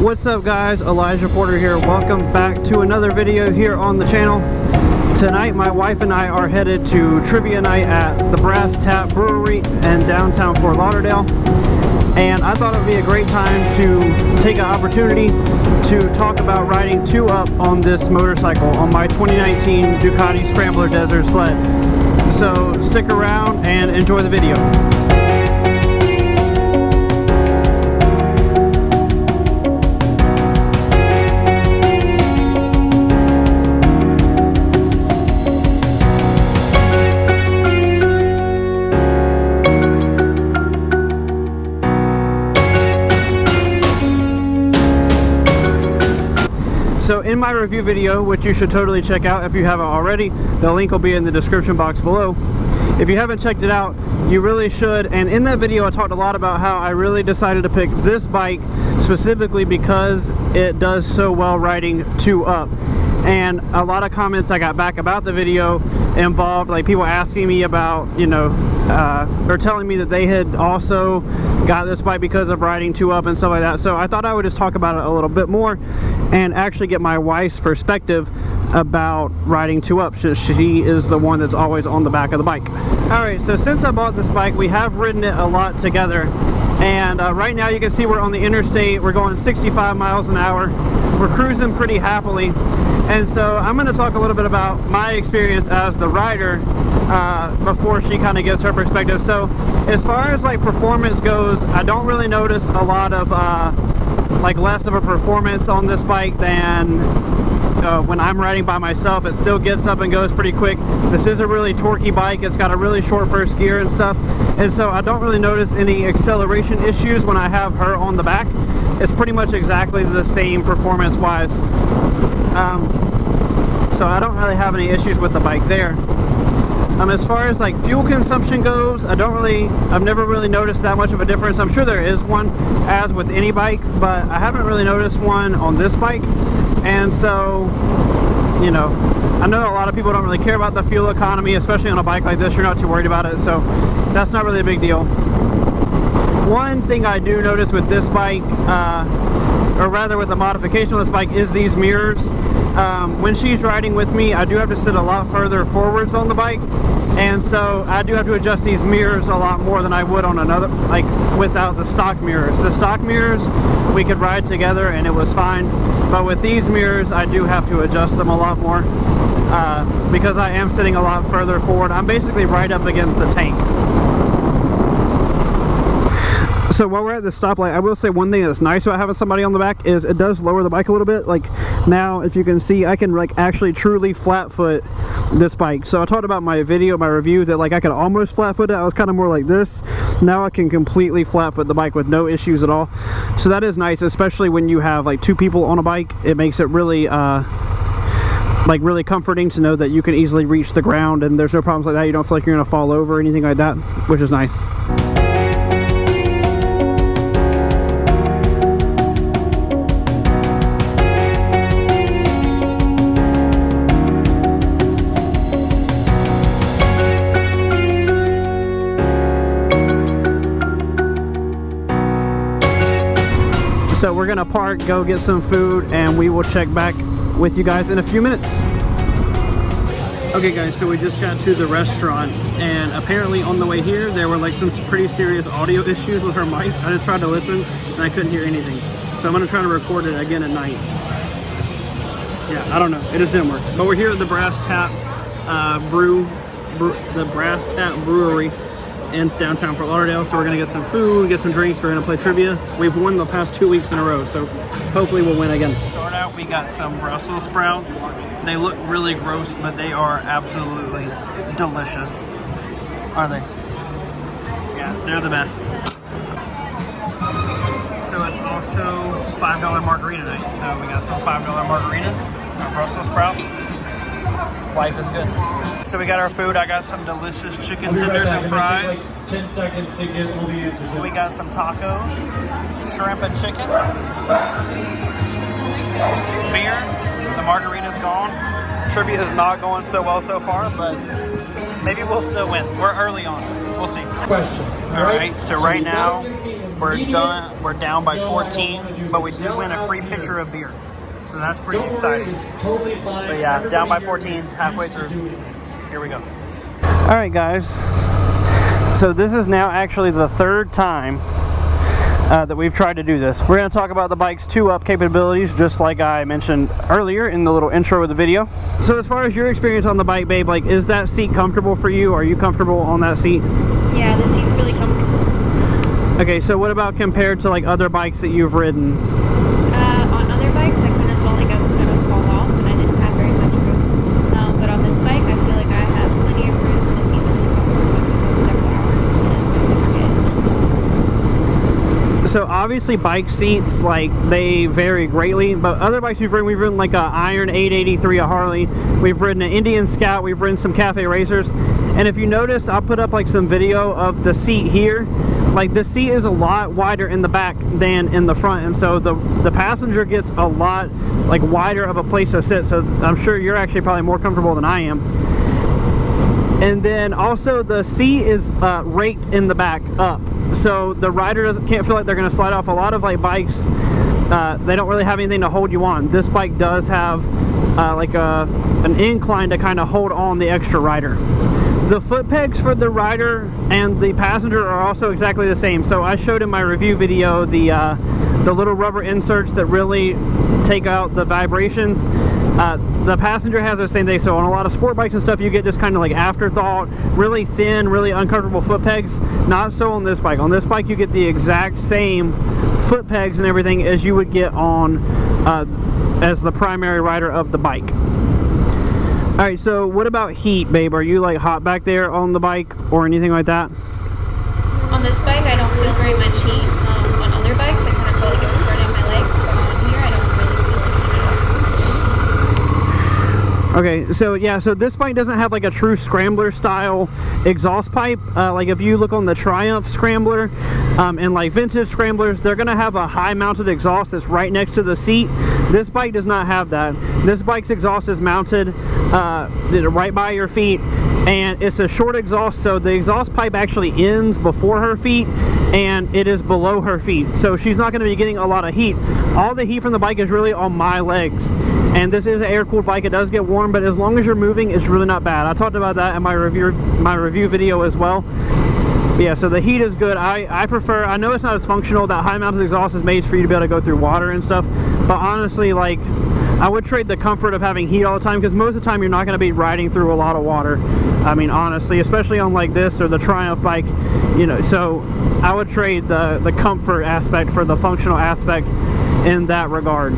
What's up guys, Elijah Porter here. Welcome back to another video here on the channel. Tonight my wife and I are headed to trivia night at the Brass Tap Brewery in downtown Fort Lauderdale. And I thought it would be a great time to take an opportunity to talk about riding 2-up on this motorcycle on my 2019 Ducati Scrambler Desert Sled. So stick around and enjoy the video. So in my review video, which you should totally check out if you haven't already, the link will be in the description box below. If you haven't checked it out, you really should. And in that video I talked a lot about how I really decided to pick this bike specifically because it does so well riding 2-up. And a lot of comments I got back about the video involved like people asking me about, you know, or telling me that they had also got this bike because of riding 2-up and stuff like that. So I thought I would just talk about it a little bit more and actually get my wife's perspective about riding 2-up. She is the one that's always on the back of the bike. Alright, so since I bought this bike, we have ridden it a lot together. And right now you can see we're on the interstate. We're going 65 miles an hour. We're cruising pretty happily. And so I'm going to talk a little bit about my experience as the rider before she kind of gives her perspective. So as far as like performance goes, I don't really notice a lot of like less of a performance on this bike than when I'm riding by myself. It still gets up and goes pretty quick. This is a really torquey bike. It's got a really short first gear and stuff. And so I don't really notice any acceleration issues when I have her on the back. It's pretty much exactly the same performance wise. So I don't really have any issues with the bike there. As far as like fuel consumption goes, I've never really noticed that much of a difference. I'm sure there is one as with any bike, but I haven't really noticed one on this bike. And so, you know, I know a lot of people don't really care about the fuel economy, especially on a bike like this. You're not too worried about it, so that's not really a big deal. One thing I do notice with this bike, or rather with the modification of this bike, is these mirrors. When she's riding with me, I do have to sit a lot further forwards on the bike, and so I do have to adjust these mirrors a lot more than I would on another, like without the stock mirrors. The stock mirrors, we could ride together and it was fine, but with these mirrors I do have to adjust them a lot more because I am sitting a lot further forward. I'm basically right up against the tank. So while we're at the stoplight, I will say one thing that's nice about having somebody on the back is it does lower the bike a little bit. Like now, if you can see, I can like actually truly flat foot this bike. So I talked about my review that like I could almost flat foot it. I was kind of more like this. Now I can completely flat foot the bike with no issues at all. So that is nice, especially when you have like 2 people on a bike. It makes it really like really comforting to know that you can easily reach the ground and there's no problems like that. You don't feel like you're gonna fall over or anything like that, which is nice. So we're gonna park, go get some food, and we will check back with you guys in a few minutes. Okay guys, so we just got to the restaurant, and apparently on the way here there were like some pretty serious audio issues with her mic. I just tried to listen and I couldn't hear anything. So I'm gonna try to record it again at night. Yeah, I don't know, it just didn't work. But we're here at the Brass Tap the Brass Tap Brewery in downtown Fort Lauderdale. So we're gonna get some food, get some drinks, we're gonna play trivia. We've won the past 2 weeks in a row, so hopefully we'll win again. Start out, we got some Brussels sprouts. They look really gross, but they are absolutely delicious. Are they? Yeah, they're the best. So it's also $5 margarita night. So we got some $5 margaritas, our Brussels sprouts. Life is good. So we got our food. I got some delicious chicken tenders and fries. Like 10 seconds to get all the answers in. We got some tacos, shrimp and chicken, beer. The margarita's gone. Trivia is not going so well so far, but maybe we'll still win. We're early on. We'll see. Question. All right. So right now we're down by 14. but we did win a free pitcher of beer. So that's pretty Don't exciting. worry, it's totally fine. But yeah, down by Everybody 14, here is halfway used to through. doing it. Here we go. All right, guys. So this is now actually the third time that we've tried to do this. We're going to talk about the bike's 2-up capabilities, just like I mentioned earlier in the little intro of the video. So as far as your experience on the bike, babe, like, is that seat comfortable for you? Are you comfortable on that seat? Yeah, the seat's really comfortable. Okay, so what about compared to like other bikes that you've ridden? On other bikes, I kind of felt like I was going to fall off and I didn't have very much room. But on this bike, I feel like I have plenty of room and the seat's really comfortable. Several hours. So obviously bike seats, like, they vary greatly, but other bikes we've ridden like a Iron 883, a Harley, we've ridden an Indian Scout, we've ridden some Cafe Racers, and if you notice, I'll put up like some video of the seat here. Like, the seat is a lot wider in the back than in the front, and so the passenger gets a lot like wider of a place to sit, so I'm sure you're actually probably more comfortable than I am. And then also the seat is raked in the back up, so the rider can't feel like they're going to slide off. A lot of like bikes, they don't really have anything to hold you on. This bike does have like an incline to kind of hold on the extra rider. The foot pegs for the rider and the passenger are also exactly the same. So I showed in my review video the little rubber inserts that really take out the vibrations. The passenger has the same thing. So on a lot of sport bikes and stuff, you get just kind of like afterthought, really thin, really uncomfortable foot pegs. Not so on this bike. On this bike, you get the exact same foot pegs and everything as you would get on as the primary rider of the bike. Alright, so what about heat, babe? Are you like hot back there on the bike or anything like that? On this bike, I don't feel very much heat. On other bikes, I kind of feel like it was burning my legs, but on here, I don't really feel any heat. Okay, so yeah, so this bike doesn't have like a true Scrambler style exhaust pipe. Like if you look on the Triumph Scrambler and like vintage Scramblers, they're gonna have a high mounted exhaust that's right next to the seat. This bike does not have that. This bike's exhaust is mounted right by your feet, and it's a short exhaust, so the exhaust pipe actually ends before her feet and it is below her feet, so she's not going to be getting a lot of heat. All the heat from the bike is really on my legs, and this is an air-cooled bike. It does get warm, but as long as you're moving, it's really not bad. I talked about that in my review video as well. But yeah, so the heat is good. I prefer, I know it's not as functional. That high mounted exhaust is made for you to be able to go through water and stuff, but honestly, like, I would trade the comfort of having heat all the time, because most of the time you're not going to be riding through a lot of water. I mean, honestly, especially on like this or the Triumph bike, you know, so I would trade the comfort aspect for the functional aspect in that regard.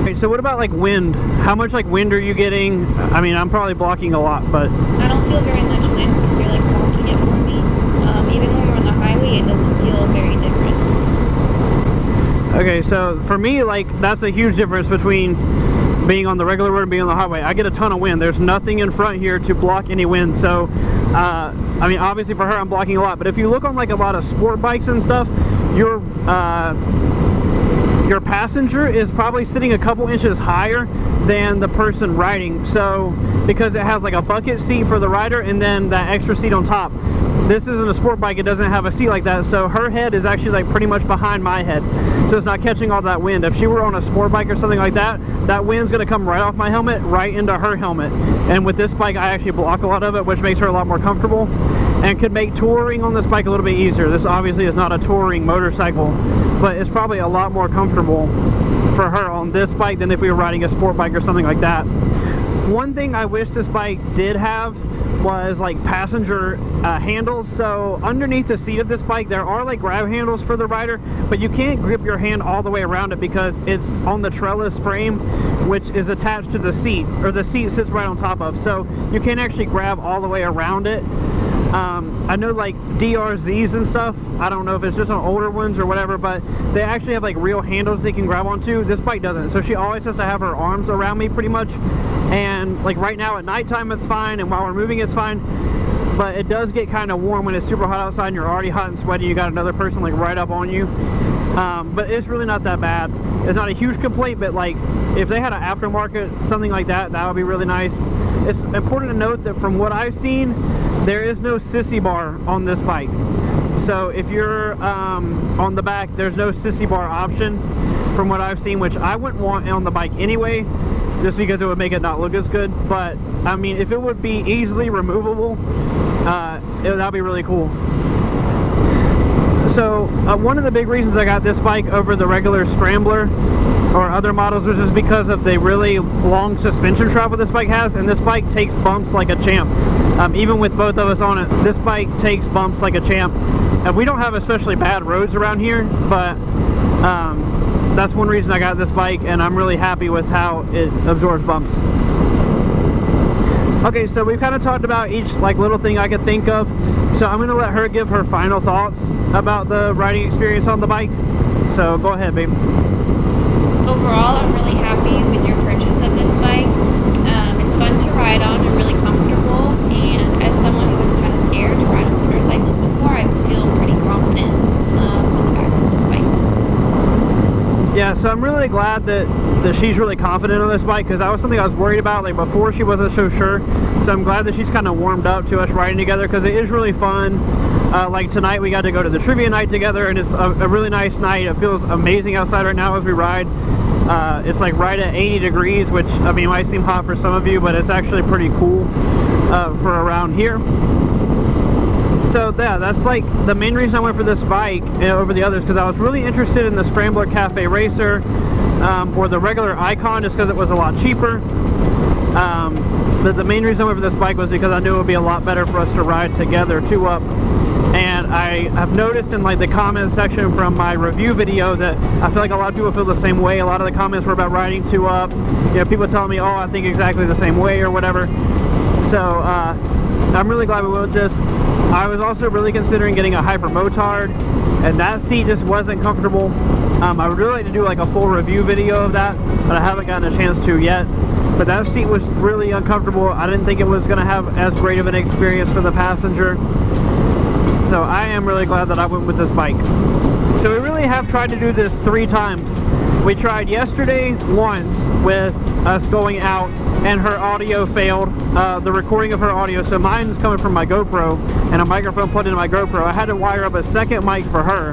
Okay, so what about like wind? How much like wind are you getting? I mean, I'm probably blocking a lot, but I don't feel very much wind because you're like blocking it for me. Even when we're on the highway, it doesn't feel very different. okay, so for me, like, that's a huge difference between being on the regular road and being on the highway. I get a ton of wind. There's nothing in front here to block any wind, so I mean, obviously for her I'm blocking a lot, but if you look on like a lot of sport bikes and stuff, your passenger is probably sitting a couple inches higher than the person riding, so because it has like a bucket seat for the rider and then that extra seat on top. This isn't a sport bike, it doesn't have a seat like that, so her head is actually like pretty much behind my head, so it's not catching all that wind. If she were on a sport bike or something like that, that wind's going to come right off my helmet, right into her helmet. And with this bike, I actually block a lot of it, which makes her a lot more comfortable and could make touring on this bike a little bit easier. This obviously is not a touring motorcycle, but it's probably a lot more comfortable for her on this bike than if we were riding a sport bike or something like that. One thing I wish this bike did have was like passenger handles. So underneath the seat of this bike, there are like grab handles for the rider, but you can't grip your hand all the way around it because it's on the trellis frame, which is attached to the seat, or the seat sits right on top of, so you can't actually grab all the way around it. I know like DRZs and stuff, I don't know if it's just on older ones or whatever, but they actually have like real handles they can grab onto. This bike doesn't, so she always has to have her arms around me pretty much. And like right now at nighttime it's fine, and while we're moving it's fine, but it does get kind of warm when it's super hot outside and you're already hot and sweaty, you got another person like right up on you. But it's really not that bad. It's not a huge complaint, but like if they had an aftermarket something like that, that would be really nice. It's important to note that from what I've seen, there is no sissy bar on this bike. So if you're on the back, there's no sissy bar option from what I've seen, which I wouldn't want on the bike anyway, just because it would make it not look as good. But I mean, if it would be easily removable, that'd be really cool. So one of the big reasons I got this bike over the regular Scrambler or other models was just because of the really long suspension travel this bike has, and this bike takes bumps like a champ. Even with both of us on it, this bike takes bumps like a champ. And we don't have especially bad roads around here, but that's one reason I got this bike, and I'm really happy with how it absorbs bumps. Okay, so we've kind of talked about each little thing I could think of, so I'm going to let her give her final thoughts about the riding experience on the bike. So go ahead, babe. Overall, I'm really happy with your purchase of this bike. It's fun to ride on and really comfortable, and as someone who was kind of scared to ride on motorcycles before, I feel pretty confident on the back of this bike. Yeah, so I'm really glad that she's really confident on this bike, because that was something I was worried about. Like before, she wasn't so sure. So I'm glad that she's kind of warmed up to us riding together, because it is really fun. Like tonight, we got to go to the trivia night together, and it's a really nice night. It feels amazing outside right now as we ride. It's like right at 80 degrees, which I mean might seem hot for some of you, but it's actually pretty cool for around here. So yeah, that's like the main reason I went for this bike over the others, because I was really interested in the Scrambler Cafe Racer or the regular Icon, just because it was a lot cheaper. But the main reason I went for this bike was because I knew it would be a lot better for us to ride together, two up. And I have noticed in the comment section from my review video that I feel like a lot of people feel the same way. A lot of the comments were about riding two up. You know, people telling me, oh, I think exactly the same way or whatever. So I'm really glad we went with this. I was also really considering getting a Hyper Motard, and that seat just wasn't comfortable. I would really like to do a full review video of that, but I haven't gotten a chance to yet. But that seat was really uncomfortable. I didn't think it was going to have as great of an experience for the passenger. So I am really glad that I went with this bike. So we really have tried to do this 3 times. We tried yesterday once with us going out, and her audio failed, the recording of her audio. So mine's coming from my GoPro and a microphone plugged into my GoPro. I had to wire up a second mic for her,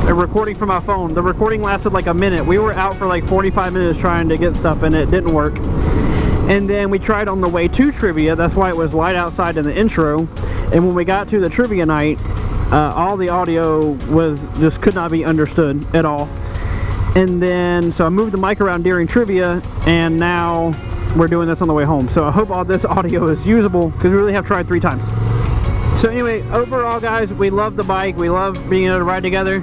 a recording from my phone. The recording lasted like a minute. We were out for like 45 minutes trying to get stuff, and it didn't work. And then we tried on the way to trivia. That's why it was light outside in the intro. And when we got to the trivia night, all the audio could not be understood at all. And then, so I moved the mic around during trivia, and now we're doing this on the way home. So I hope all this audio is usable, because we really have tried 3 times. So anyway, overall guys, we love the bike. We love being able to ride together.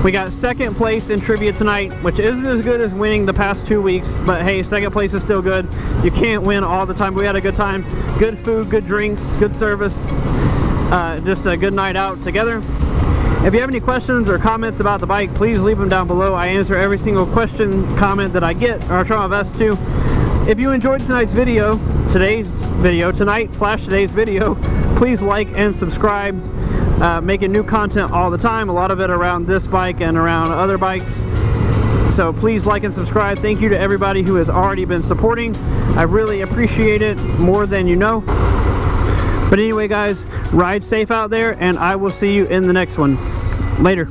We got 2nd place in trivia tonight, which isn't as good as winning the past 2 weeks, but hey, 2nd place is still good. You can't win all the time. We had a good time. Good food, good drinks, good service. Just a good night out together. If you have any questions or comments about the bike, please leave them down below. I answer every single question, comment that I get, or I try my best to. If you enjoyed today's video, today's video, please like and subscribe. Making new content all the time, a lot of it around this bike and around other bikes. So please like and subscribe. Thank you to everybody who has already been supporting. I really appreciate it more than you know. But anyway guys, ride safe out there, and I will see you in the next one. Later.